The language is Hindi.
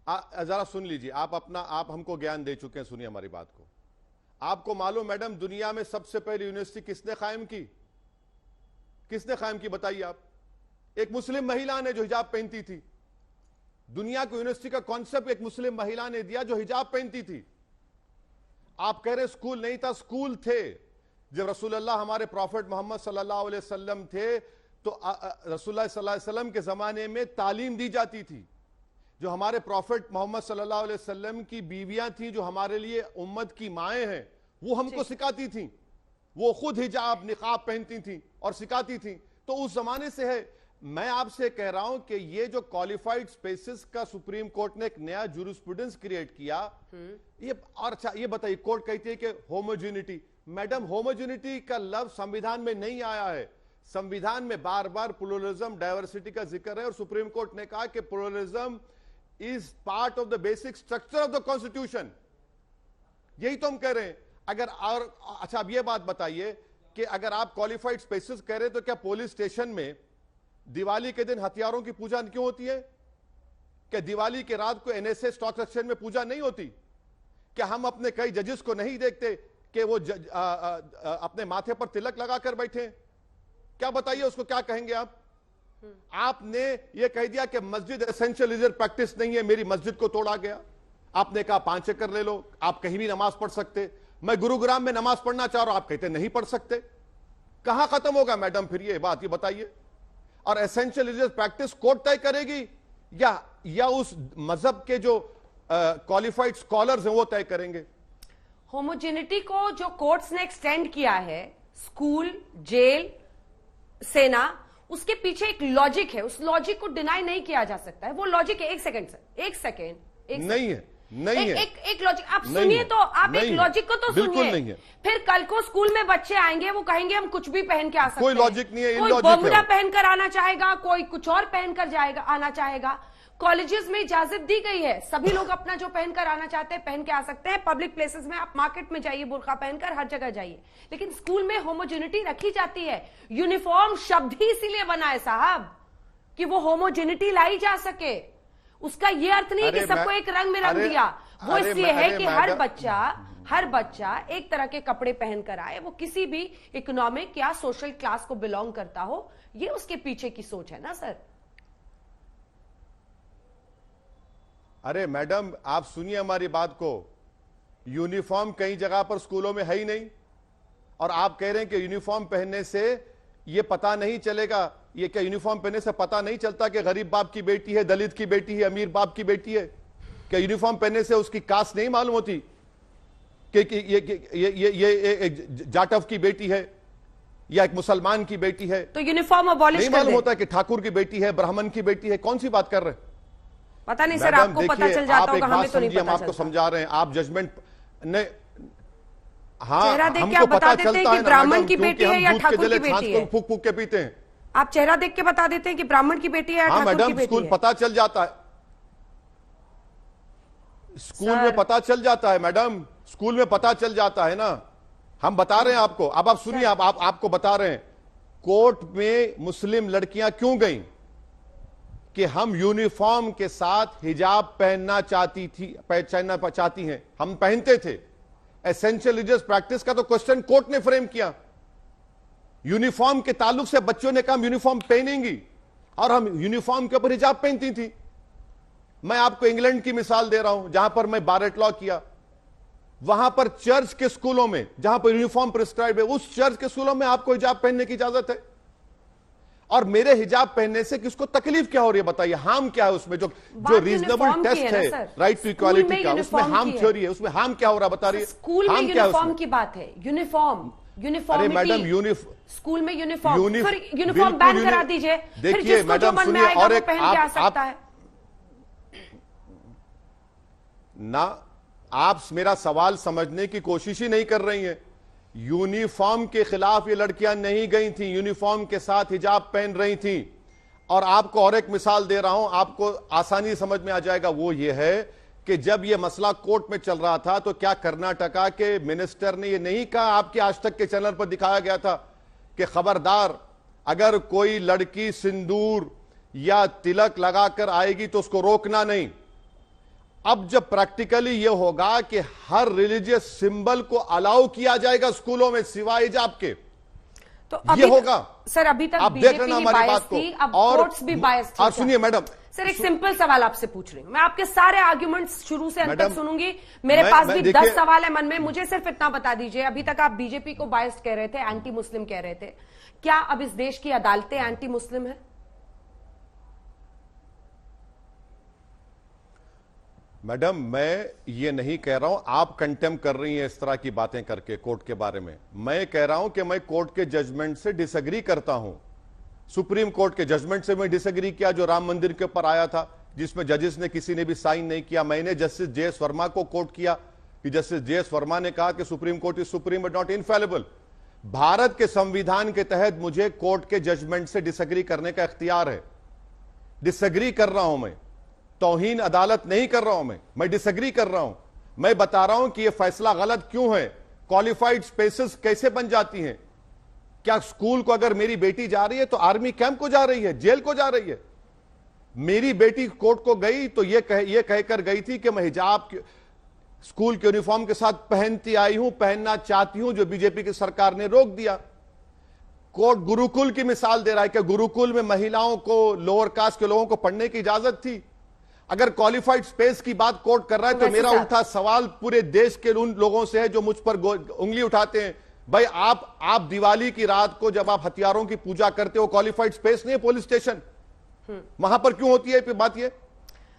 जरा सुन लीजिए, आप हमको ज्ञान दे चुके हैं, सुनिए हमारी बात को। आपको मालूम मैडम दुनिया में सबसे पहली यूनिवर्सिटी किसने कायम की? किसने कायम की बताइए आप? एक मुस्लिम महिला ने जो हिजाब पहनती थी। दुनिया को यूनिवर्सिटी का कॉन्सेप्ट एक मुस्लिम महिला ने दिया जो हिजाब पहनती थी। आप कह रहे स्कूल नहीं था, स्कूल थे। जब रसूलुल्लाह हमारे प्रॉफिट मोहम्मद सल्लल्लाहु अलैहि वसल्लम थे तो रसूलुल्लाह सल्लल्लाहु अलैहि वसल्लम के जमाने में तालीम दी जाती थी। जो हमारे प्रॉफिट मोहम्मद सल्लल्लाहु अलैहि वसल्लम की बीवियां थी, जो हमारे लिए उम्मत की माएँ हैं, वो हमको सिखाती थी। वो खुद हिजाब निकाब पहनती थी और सिखाती थी। तो उस जमाने से है। मैं आपसे कह रहा हूं कि ये जो क्वालिफाइड स्पेसिस का सुप्रीम कोर्ट ने एक नया जूरिस्प्रूडेंस क्रिएट किया, ये और अच्छा ये बताइए, कोर्ट कहती है कि होमोजेनिटी। मैडम होमोजेनिटी का लफ्ज संविधान में नहीं आया है। संविधान में बार बार प्लुरलिज्म, डाइवर्सिटी का जिक्र है और सुप्रीम कोर्ट ने कहा कि pluralism is part of the basic structure of the constitution. यही तो हम कह रहे हैं। अगर और अच्छा अब ये बात बताइए कि अगर आप क्वालिफाइड स्पेसिस कह रहे हैं तो क्या पुलिस स्टेशन में दिवाली के दिन हथियारों की पूजा क्यों होती है? क्या दिवाली की रात को एनएसए स्टॉक एक्सचेंज में पूजा नहीं होती? क्या हम अपने कई जजेस को नहीं देखते कि वो अपने माथे पर तिलक लगाकर बैठे? क्या बताइए उसको क्या कहेंगे आप? आपने ये कह दिया कि मस्जिद एसेंशियल रिलीजियस प्रैक्टिस नहीं है, मेरी मस्जिद को तोड़ा गया। आपने कहा 5 एकड़ ले लो, आप कहीं भी नमाज पढ़ सकते। मैं गुरुग्राम में नमाज पढ़ना चाह रहा हूं, आप कहते नहीं पढ़ सकते। कहां खत्म होगा मैडम फिर ये बात, ये बताइए। और एसेंशियल रिलीजियस प्रैक्टिस कोर्ट तय करेगी या उस मजहब के जो क्वालिफाइड स्कॉलर्स हैं वो तय करेंगे? होमोजेनिटी को जो कोर्ट्स ने एक्सटेंड किया है, स्कूल, जेल, सेना, उसके पीछे एक लॉजिक है। उस लॉजिक को डिनाई नहीं किया जा सकता है। वो लॉजिक है, एक सेकंड सर, एक सेकंड नहीं है, नहीं है। एक लॉजिक आप सुनिए, तो आप एक लॉजिक को तो सुनिए। फिर कल को स्कूल में बच्चे आएंगे, वो कहेंगे हम कुछ भी पहन के आ सकते हैं। कोई लॉजिक नहीं है, कोई बर्मुडा पहनकर आना चाहेगा, कोई कुछ और पहनकर जाएगा, आना चाहेगा। कॉलेजेस में इजाजत दी गई है, सभी लोग अपना जो पहनकर आना चाहते हैं पहन के आ सकते हैं। पब्लिक प्लेसेस में, आप मार्केट में जाइए बुर्का पहनकर, हर जगह जाइए। लेकिन स्कूल में होमोजेनिटी रखी जाती है। यूनिफॉर्म शब्द ही इसीलिए बना है साहब कि वो होमोजेनिटी लाई जा सके। उसका ये अर्थ नहीं कि सबको एक रंग में रंग दिया। वो इसलिए है कि हर बच्चा एक तरह के कपड़े पहनकर आए, वो किसी भी इकोनॉमिक या सोशल क्लास को बिलोंग करता हो। ये उसके पीछे की सोच है ना सर। अरे मैडम आप सुनिए हमारी बात को। यूनिफॉर्म कई जगह पर स्कूलों में है ही नहीं, और आप कह रहे हैं कि यूनिफॉर्म पहनने से ये पता नहीं चलेगा। ये क्या यूनिफॉर्म पहनने से पता नहीं चलता कि गरीब बाप की बेटी है, दलित की बेटी है, अमीर बाप की बेटी है? क्या यूनिफॉर्म पहनने से उसकी कास्ट नहीं मालूम होती कि ये जाटव की बेटी है या एक मुसलमान की बेटी है? तो यूनिफॉर्म अबॉलिश नहीं मालूम होता कि ठाकुर की बेटी है, ब्राह्मण की बेटी है? कौन सी बात कर रहे हैं? पता नहीं सर, आपको पता चल जाता होगा, हमें तो नहीं पता। हम आपको समझा रहे हैं, आप जजमेंट ने चेहरा देख के आप बता देते हैं कि ब्राह्मण की बेटी है या ठाकुर की बेटी है। फूक फूक के पीते हैं। आप चेहरा देख के बता देते हैं कि ब्राह्मण की बेटी है या ठाकुर की बेटी है। स्कूल पता चल जाता है, स्कूल में पता चल जाता है मैडम, स्कूल में पता चल जाता है ना। हम बता रहे हैं आपको। अब आप सुनिए, आपको बता रहे हैं कोर्ट में मुस्लिम लड़कियां क्यों गईं कि हम यूनिफॉर्म के साथ हिजाब पहनना चाहती हैं। हम पहनते थे। एसेंशियल रिलीजियस प्रैक्टिस का तो क्वेश्चन कोर्ट ने फ्रेम किया। यूनिफॉर्म के ताल्लुक से बच्चों ने कहा हम यूनिफॉर्म पहनेंगी, और हम यूनिफॉर्म के ऊपर हिजाब पहनती थी। मैं आपको इंग्लैंड की मिसाल दे रहा हूं, जहां पर मैं बारेट लॉ किया। वहां पर चर्च के स्कूलों में जहां पर यूनिफॉर्म प्रिस्क्राइब है, उस चर्च के स्कूलों में आपको हिजाब पहनने की इजाजत है। और मेरे हिजाब पहनने से किसको तकलीफ क्या हो रही है बताइए? हार्म क्या है उसमें? जो रीजनेबल टेस्ट है राइट टू इक्वालिटी का, उसमें हार्म थ्योरी है, उसमें हार्म क्या हो रहा बता रही है? स्कूल में यूनिफॉर्म की बात है। यूनिफॉर्म मैडम स्कूल में यूनिफॉर्म बैन करा दीजिए। देखिए मैडम सुनिए, और एक आप ना, आप मेरा सवाल समझने की कोशिश ही नहीं कर रही हैं। यूनिफॉर्म के खिलाफ ये लड़कियां नहीं गई थी, यूनिफॉर्म के साथ हिजाब पहन रही थी। और आपको और एक मिसाल दे रहा हूं, आपको आसानी समझ में आ जाएगा। वो ये है कि जब ये मसला कोर्ट में चल रहा था तो क्या कर्नाटका के मिनिस्टर ने ये नहीं कहा, आपके आज तक के चैनल पर दिखाया गया था कि खबरदार अगर कोई लड़की सिंदूर या तिलक लगाकर आएगी तो उसको रोकना नहीं। अब जब प्रैक्टिकली ये होगा कि हर रिलीजियस सिंबल को अलाउ किया जाएगा स्कूलों में सिवाय हिजाब के, तो ये होगा। सर अभी तक आप देख रहे ना हमारी बात को, अब और कोर्ट्स भी बायस थी। और सुनिए मैडम, सर एक सिंपल सवाल आपसे पूछ रही हूँ, मैं आपके सारे आर्ग्यूमेंट्स शुरू से अंत तक सुनूंगी, मेरे पास भी 10 सवाल है मन में, मुझे सिर्फ इतना बता दीजिए, अभी तक आप बीजेपी को बायस्ड कह रहे थे, एंटी मुस्लिम कह रहे थे, क्या अब इस देश की अदालतें एंटी मुस्लिम है? मैडम मैं ये नहीं कह रहा हूं, आप कंटेम कर रही हैं इस तरह की बातें करके कोर्ट के बारे में। मैं कह रहा हूं कि मैं कोर्ट के जजमेंट से डिसएग्री करता हूं। सुप्रीम कोर्ट के जजमेंट से मैं डिसएग्री किया, जो राम मंदिर के ऊपर आया था, जिसमें जजेस ने किसी ने भी साइन नहीं किया। मैंने जस्टिस जे.एस. वर्मा को कोर्ट किया कि जस्टिस जे.एस. वर्मा ने कहा कि supreme court is supreme but not infallible. Bharat के संविधान के तहत मुझे कोर्ट के जजमेंट से डिसएग्री करने का इख्तियार है। डिसएग्री कर रहा हूं मैं, तौहीन अदालत नहीं कर रहा हूं मैं डिसएग्री कर रहा हूं। मैं बता रहा हूं कि यह फैसला गलत क्यों है, क्वालिफाइड स्पेसेस कैसे बन जाती हैं। क्या स्कूल को अगर मेरी बेटी जा रही है तो आर्मी कैंप को जा रही है, जेल को जा रही है? मेरी बेटी कोर्ट को गई तो यह कहकर गई थी कि मैं हिजाब स्कूल के यूनिफॉर्म के साथ पहनती आई हूं, पहनना चाहती हूं, जो बीजेपी की सरकार ने रोक दिया। कोर्ट गुरुकुल की मिसाल दे रहा है कि गुरुकुल में महिलाओं को, लोअर कास्ट के लोगों को पढ़ने की इजाजत थी। अगर क्वालिफाइड स्पेस की बात कोर्ट कर रहा है तो मेरा उल्टा सवाल पूरे देश के उन लोगों से है जो मुझ पर उंगली उठाते हैं। भाई आप दिवाली की रात को जब आप हथियारों की पूजा करते हो, क्वालिफाइड स्पेस नहीं है पुलिस स्टेशन, वहां पर क्यों होती है बात? ये